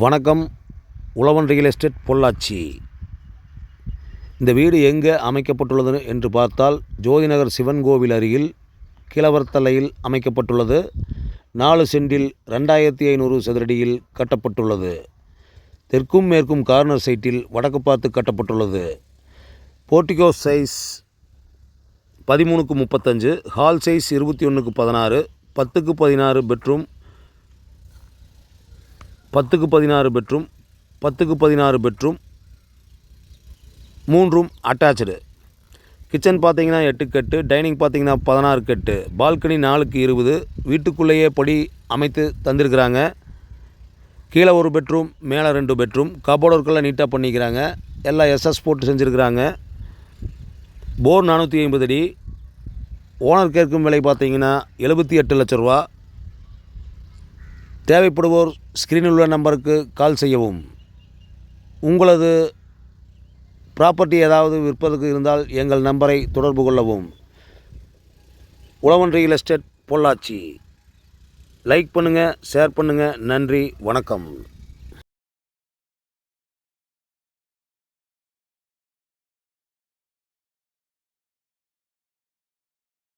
வணக்கம். உழவன் real estate Pollachi. இந்த வீடு எங்கே அமைக்கப்பட்டுள்ளது என்று பார்த்தால் ஜோதிநகர் சிவன் கோவில் அருகில் கிழவர்த்தலையில் அமைக்கப்பட்டுள்ளது. 4 சென்டில் 2500 சதுரடியில் கட்டப்பட்டுள்ளது. தெற்கும் மேற்கும் கார்னர் சைட்டில் வடக்கு பார்த்து கட்டப்பட்டுள்ளது. Portico size 13x35, hall size 21x16, 10x16 bedroom, 10x16 bedroom, 10x16 bedroom, 3 room attach. Kitchen பார்த்தீங்கன்னா 8 கட்டு, டைனிங் பார்த்தீங்கன்னா 16 கட்டு, பால்கனி 4x20. வீட்டுக்குள்ளேயே படி அமைத்து தந்திருக்கிறாங்க. கீழே ஒரு பெட்ரூம், மேலே 2 பெட்ரூம், கபோர்டு ஒர்க்கெல்லாம் நீட்டாக பண்ணிக்கிறாங்க. எல்லாம் எஸ்எஸ் போட்டு செஞ்சுருக்கிறாங்க. போர் 450 அடி. ஓனர் கேட்கும் விலை பார்த்தீங்கன்னா 78 லட்ச ரூபா. தேவைப்படுவோர் ஸ்க்ரீனில் உள்ள நம்பருக்கு கால் செய்யவும். உங்களது ப்ராப்பர்ட்டி ஏதாவது விற்பதற்கு இருந்தால் எங்கள் நம்பரை தொடர்பு கொள்ளவும். உழவன் ரியல் எஸ்டேட் பொள்ளாச்சி. லைக் பண்ணுங்கள், ஷேர் பண்ணுங்கள். நன்றி, வணக்கம்.